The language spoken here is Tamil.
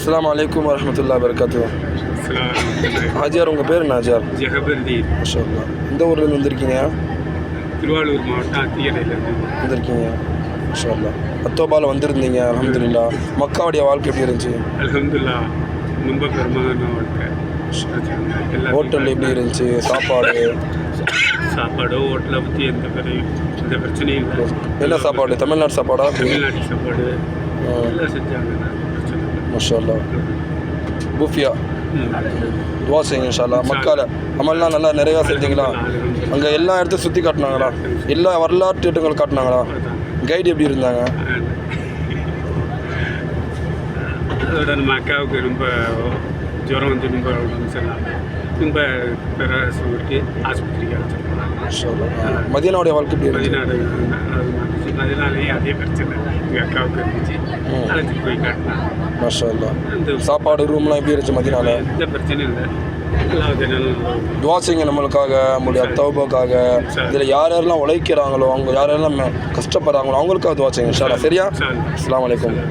அஸ்ஸலாமு அலைக்கும் வரஹ்மத்துல்லாஹி வபரகாத்துஹு. ஹாஜியார், உங்கள் பேர் என்ன ஹாஜியார்? ஜஹபர்தீன். மாஷா அல்லாஹ். எந்த ஊர்லேருந்து வந்திருக்கீங்க? திருவாரூர் மாவட்டம் அத்தியடையிலேருந்து வந்திருக்கீங்க. மாஷா அல்லாஹ். அத்தோபாவில் வந்திருந்தீங்க, அல்ஹம்துலில்லாஹ். மக்காவுடைய வாழ்க்கை எப்படி இருந்துச்சு? அல்ஹம்துலில்லாஹ் ரொம்ப பெருமையான வாழ்க்கை. ஹோட்டல் எப்படி இருந்துச்சு? சாப்பாடு ஹோட்டலை பற்றி எந்த பிரச்சனையும் இல்லை. என்ன சாப்பாடு? தமிழ்நாடு சாப்பாடா? தமிழ்நாட்டு சாப்பாடு எல்லாம் செஞ்சாங்க. பிரச்சனை இல்லை. மாஷா அல்லாஹ். பூஃபியா துவா செய்யுங்க இன்ஷா அல்லாஹ். மக்கால அமல்லாம் நல்லா நிறையா செஞ்சீங்களா? அங்கே எல்லா இடத்தையும் சுற்றி காட்டினாங்களா? எல்லா வரலாற்று இடங்கள் காட்டினாங்களா? கைடு எப்படி இருந்தாங்க? அதோட நம்ம அக்காவுக்கு ரொம்ப ஜுரம் வந்து ரொம்ப ரொம்ப பேராசூருக்கு ஆஸ்பத்திரிக்கு அழைச்சிருக்காங்க. மதீனாவுடைய வாழ்க்கை எப்படி இருந்துச்சு? மதினாலேயும் அதே பிரச்சனை எங்கள் அக்காவுக்கு இருந்துச்சு. அழைச்சிட்டு போய் காட்டினாங்க. மாஷா அல்லாஹ். சாப்பாடு ரூம்லாம் எப்படி இருந்துச்சு மதீனால? எந்த பிரச்சனையும் இல்லை. துவா செய்யுங்க நம்மளுக்காக, நம்மளுடைய தௌபாக்காக. இதில் யார் யாரெல்லாம் உழைக்கிறாங்களோ, அவங்க யாரெல்லாம் கஷ்டப்படுறாங்களோ அவங்களுக்காக துவா செய்யுங்க இன்ஷா அல்லாஹ். சரியா? அஸ்ஸலாமு அலைக்கும்.